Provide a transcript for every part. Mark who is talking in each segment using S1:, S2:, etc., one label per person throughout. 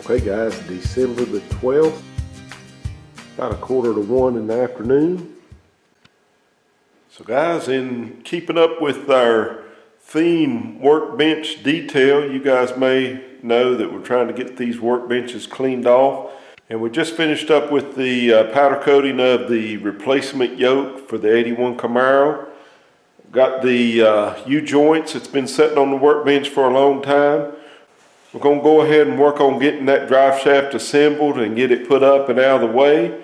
S1: Okay guys, December the 12th, about 1:45 in the afternoon. So guys, in keeping up with our theme workbench detail, you guys may know that we're trying to get these workbenches cleaned off. And we just finished up with the powder coating of the replacement yoke for the 81 Camaro. Got the U-joints. It's been sitting on the workbench for a long time. We're going to go ahead and work on getting that drive shaft assembled and get it put up and out of the way.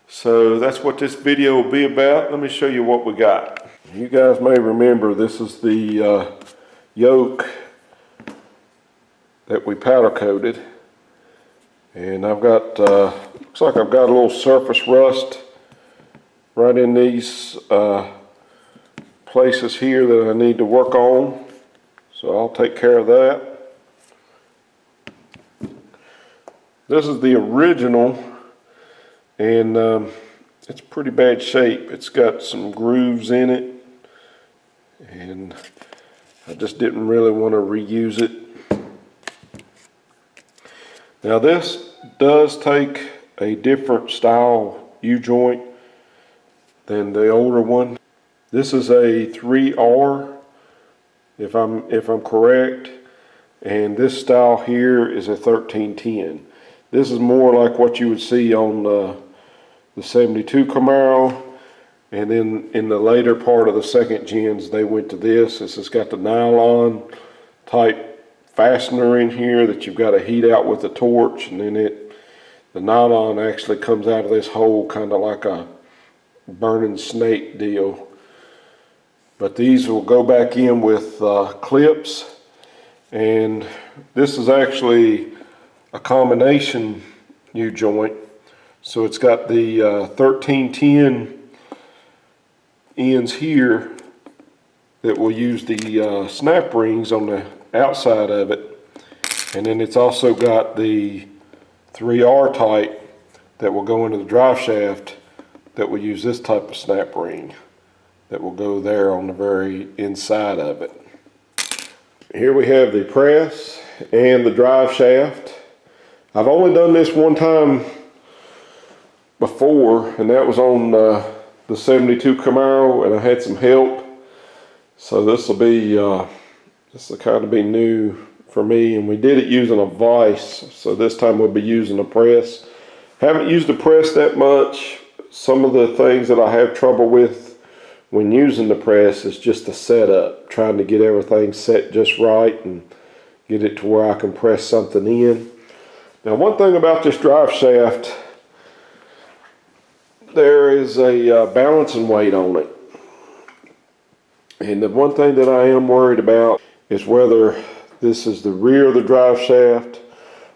S1: So that's what this video will be about. Let me show you what we got. You guys may remember this is the yoke that we powder coated. And I've got, looks like I've got a little surface rust right in these places here that I need to work on. So I'll take care of that. This is the original, and it's pretty bad shape. It's got some grooves in it, and I just didn't really want to reuse it. Now this does take a different style U-joint than the older one. This is a 3R, if I'm correct, and this style here is a 1310. This is more like what you would see on the 72 Camaro, and then in the later part of the second gens they went to this. This has got the nylon type fastener in here that you've got to heat out with a torch, and then the nylon actually comes out of this hole kind of like a burning snake deal. But these will go back in with clips, and this is actually a combination U-joint. So it's got the 1310 ends here that will use the snap rings on the outside of it, and then it's also got the 3R type that will go into the drive shaft that will use this type of snap ring that will go there on the very inside of it. Here we have the press and the drive shaft. I've only done this one time before, and that was on the 72 Camaro, and I had some help. So this will kind of be new for me, and we did it using a vise. So this time we'll be using a press. Haven't used a press that much. Some of the things that I have trouble with when using the press is just the setup, trying to get everything set just right and get it to where I can press something in. Now, one thing about this drive shaft, there is a balancing weight on it. And the one thing that I am worried about is whether this is the rear of the drive shaft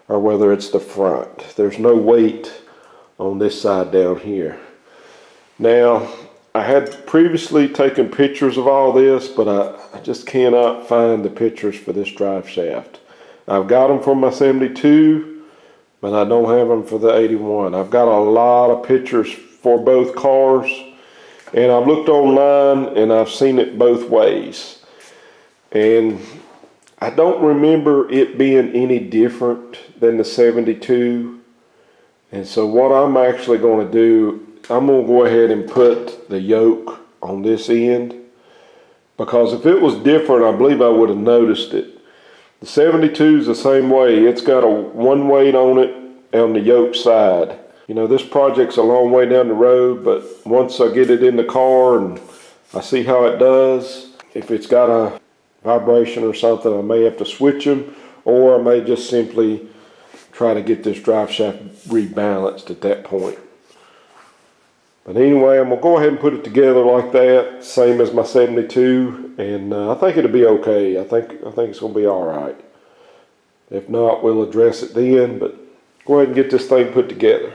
S1: or whether it's the front. There's no weight on this side down here. Now, I had previously taken pictures of all this, but I just cannot find the pictures for this drive shaft. I've got them for my 72. But I don't have them for the 81. I've got a lot of pictures for both cars, and I've looked online and I've seen it both ways. And I don't remember it being any different than the 72. And so what I'm actually going to do, I'm going to go ahead and put the yoke on this end, because if it was different, I believe I would have noticed it. The 72 is the same way. It's got a one weight on it on the yoke side. You know, this project's a long way down the road, but once I get it in the car and I see how it does, if it's got a vibration or something, I may have to switch them, or I may just simply try to get this drive shaft rebalanced at that point. But anyway, I'm going to go ahead and put it together like that, same as my 72, and I think it'll be okay. I think it's going to be all right. If not, we'll address it then, but go ahead and get this thing put together.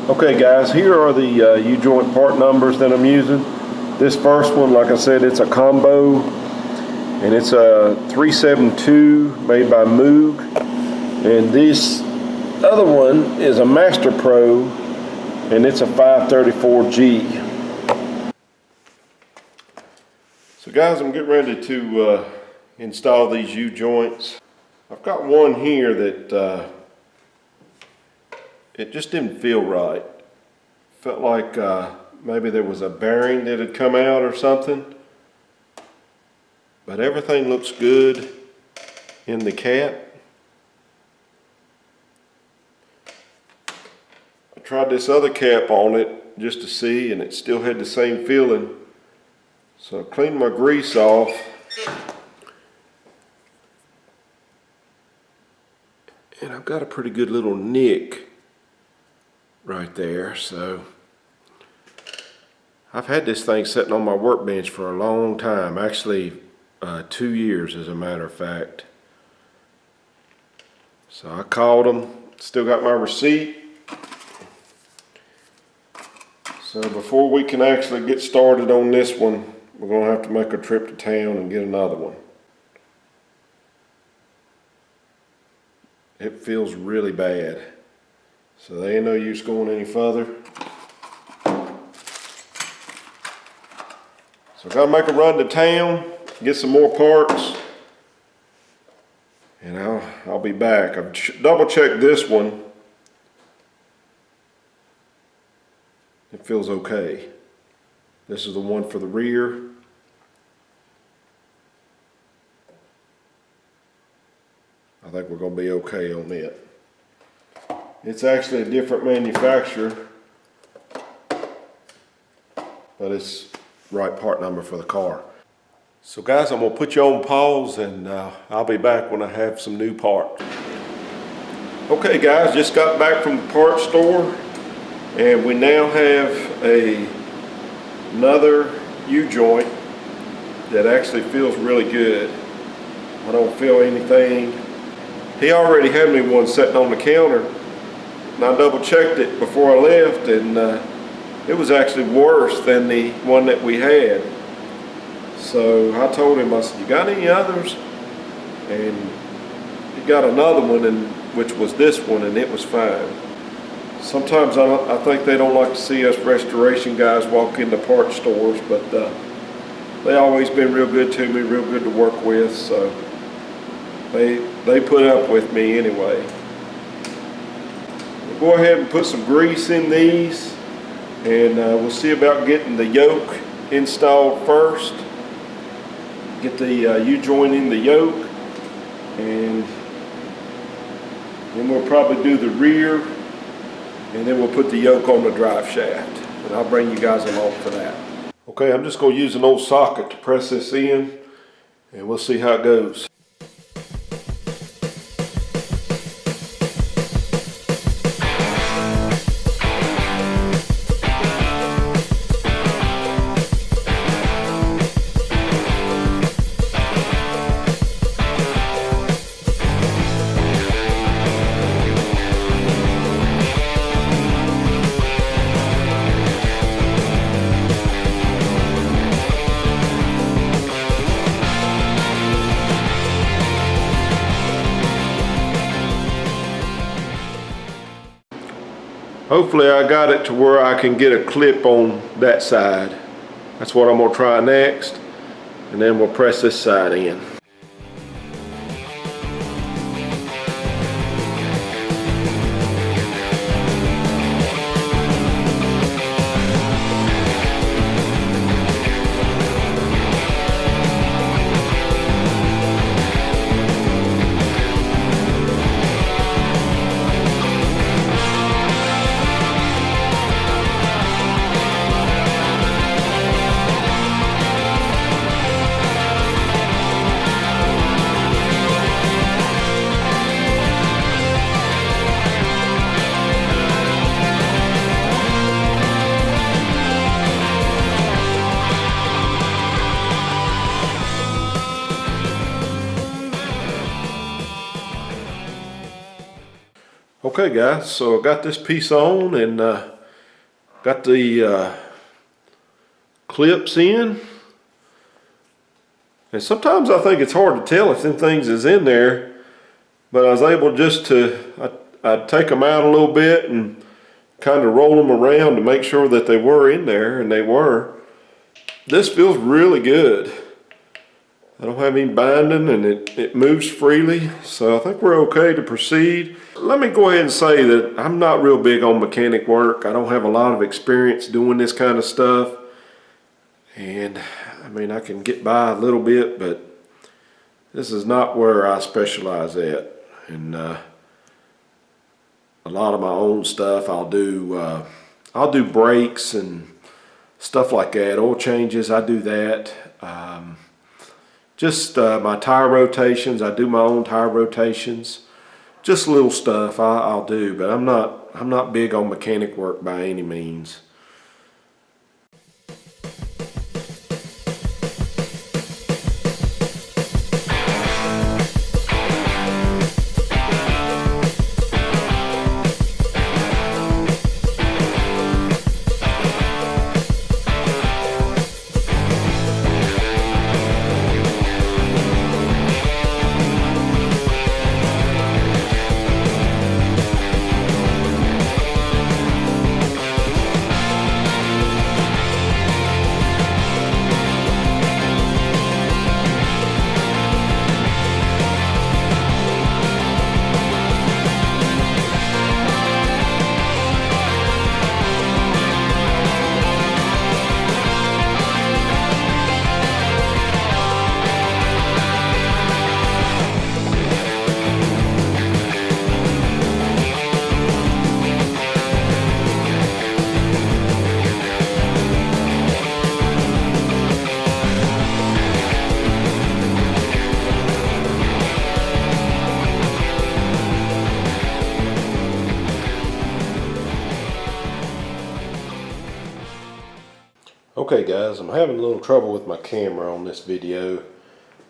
S1: Okay guys, here are the U-joint part numbers that I'm using. This first one, like I said, it's a combo, and it's a 372 made by Moog. And this other one is a Master Pro, and it's a 534G. So guys, I'm getting ready to install these U-joints. I've got one here that it just didn't feel right. Felt like maybe there was a bearing that had come out or something. But everything looks good in the cap. I tried this other cap on it just to see, and it still had the same feeling. So I cleaned my grease off. And I've got a pretty good little nick right there. So I've had this thing sitting on my workbench for a long time, actually 2 years as a matter of fact. So I called them, still got my receipt. So before we can actually get started on this one, we're gonna have to make a trip to town and get another one. It feels really bad. So there ain't no use going any further. So I gotta make a run to town, get some more parts, and I'll be back. I've double checked this one. It feels okay. This is the one for the rear. I think we're gonna be okay on it. It's actually a different manufacturer, but it's right part number for the car. So guys, I'm gonna put you on pause, and I'll be back when I have some new parts. Okay guys, just got back from the parts store, and we now have another U-joint that actually feels really good. I don't feel anything. He already had me one sitting on the counter, and I double checked it before I left, and it was actually worse than the one that we had. So I told him, I said, you got any others? And he got another one, which was this one, and it was fine. Sometimes I think they don't like to see us restoration guys walk into parts stores, but they always been real good to me, real good to work with, so they put up with me anyway. We'll go ahead and put some grease in these, and we'll see about getting the yoke installed first. Get the U-joint in the yoke, and then we'll probably do the rear, and then we'll put the yoke on the drive shaft, and I'll bring you guys along for that. Okay, I'm just going to use an old socket to press this in, and we'll see how it goes. Hopefully I got it to where I can get a clip on that side. That's what I'm gonna try next, and then we'll press this side in. Okay guys, so I got this piece on, and got the clips in, and sometimes I think it's hard to tell if them things is in there but I was able just to, I'd take them out a little bit and kind of roll them around to make sure that they were in there, and they were. This feels really good. I don't have any binding, and it moves freely, so I think we're okay to proceed. Let me go ahead and say that I'm not real big on mechanic work. I don't have a lot of experience doing this kind of stuff, and I mean, I can get by a little bit, but this is not where I specialize at. And a lot of my own stuff I'll do brakes and stuff like that, oil changes, I do that. Just my tire rotations, I do my own tire rotations. Just little stuff I'll do, but I'm not big on mechanic work by any means. Okay guys, I'm having a little trouble with my camera on this video.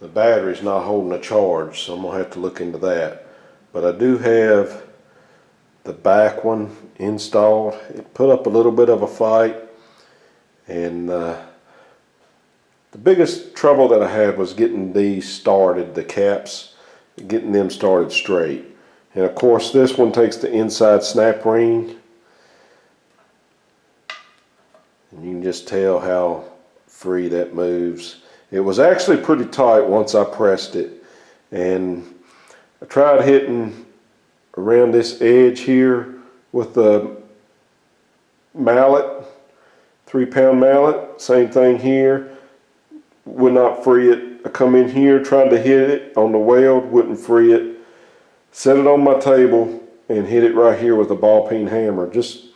S1: The battery's not holding a charge, so I'm going to have to look into that. But I do have the back one installed. It put up a little bit of a fight, and the biggest trouble that I had was getting these started, the caps, getting them started straight. And of course this one takes the inside snap ring. And you can just tell how free that moves. It was actually pretty tight once I pressed it. And I tried hitting around this edge here with the mallet, 3-pound mallet. Same thing here. Would not free it. I come in here, tried to hit it on the weld, wouldn't free it. Set it on my table and hit it right here with a ball peen hammer. Just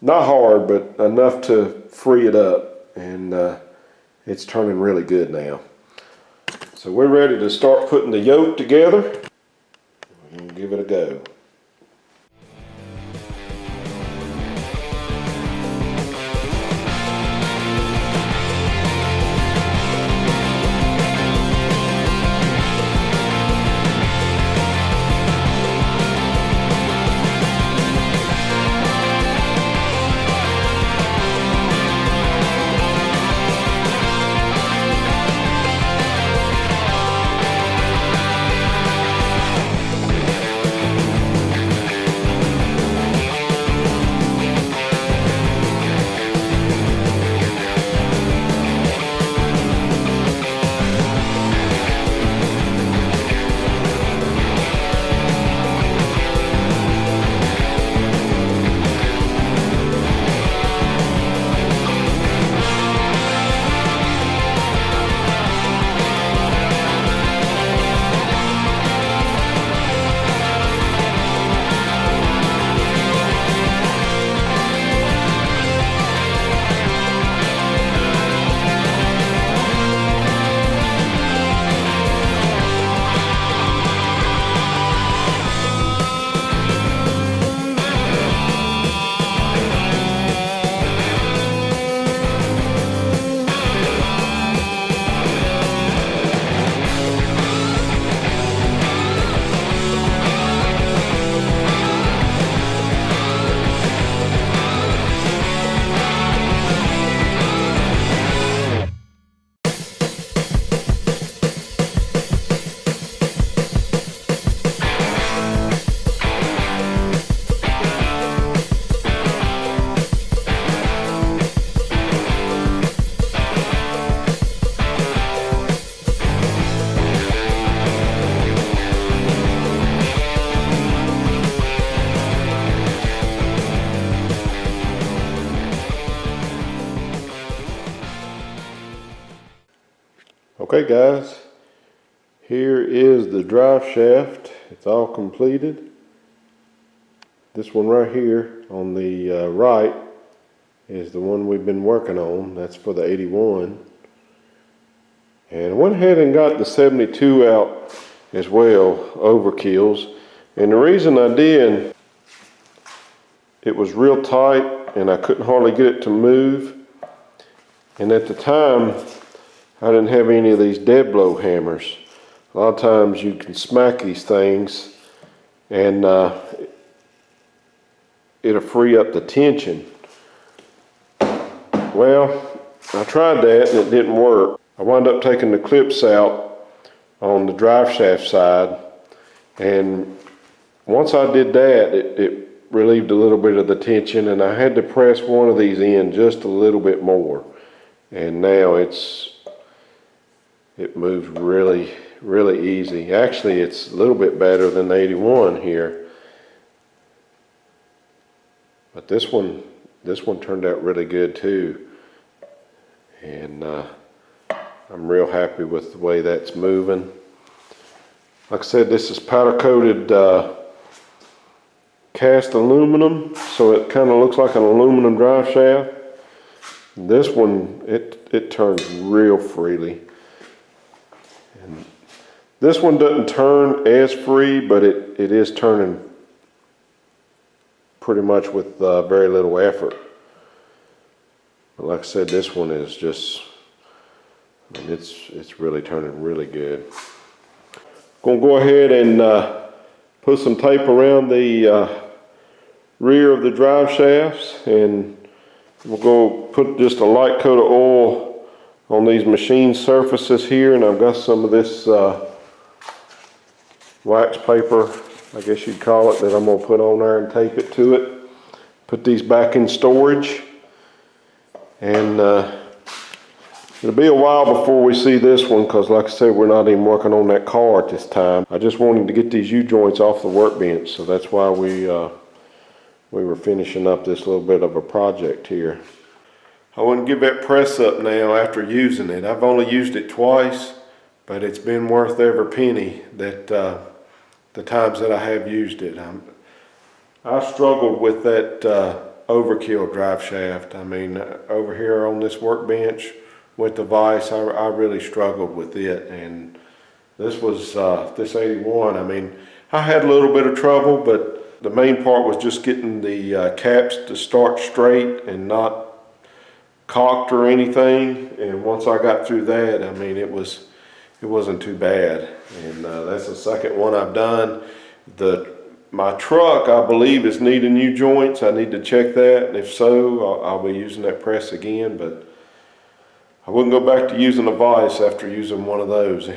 S1: not hard, but enough to free it up, and it's turning really good now. So we're ready to start putting the yoke together and give it a go. Okay guys, here is the drive shaft. It's all completed. This one right here on the right is the one we've been working on. That's for the 81. And I went ahead and got the 72 out as well, overkills. And the reason I did, it was real tight and I couldn't hardly get it to move. And at the time, I didn't have any of these dead blow hammers. A lot of times you can smack these things and it'll free up the tension. Well, I tried that and it didn't work. I wound up taking the clips out on the drive shaft side, and once I did that, it relieved a little bit of the tension, and I had to press one of these in just a little bit more, and now it moves really easy. Actually, it's a little bit better than the 81 here, but this one turned out really good too, and I'm real happy with the way that's moving. Like I said, this is powder coated cast aluminum, so it kind of looks like an aluminum drive shaft. This one, it turns real freely. And this one doesn't turn as free, but it is turning pretty much with very little effort. But like I said, this one is just, I mean, it's really turning really good. Gonna go ahead and put some tape around the rear of the drive shafts, and we'll go put just a light coat of oil on these machine surfaces here, and I've got some of this wax paper, I guess you'd call it, that I'm gonna put on there and tape it to it. Put these back in storage, and it'll be a while before we see this one, because like I said, we're not even working on that car at this time. I just wanted to get these U-joints off the workbench, so that's why we were finishing up this little bit of a project here. I wouldn't give that press up now after using it. I've only used it twice, but it's been worth every penny that the times that I have used it. I struggled with that overkill drive shaft. I mean, over here on this workbench with the vise, I really struggled with it, and this was this 81. I mean, I had a little bit of trouble, but the main part was just getting the caps to start straight and not cocked or anything. And once I got through that, I mean, it wasn't too bad. And that's the second one I've done. My truck, I believe, is needing new joints. I need to check that, and if so, I'll be using that press again, but I wouldn't go back to using a vise after using one of those.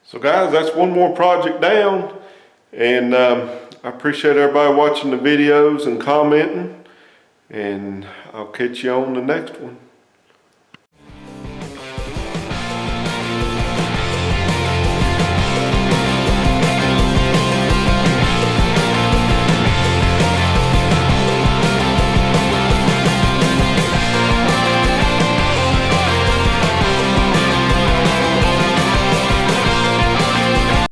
S1: So guys, that's one more project down, and I appreciate everybody watching the videos and commenting, and I'll catch you on the next one.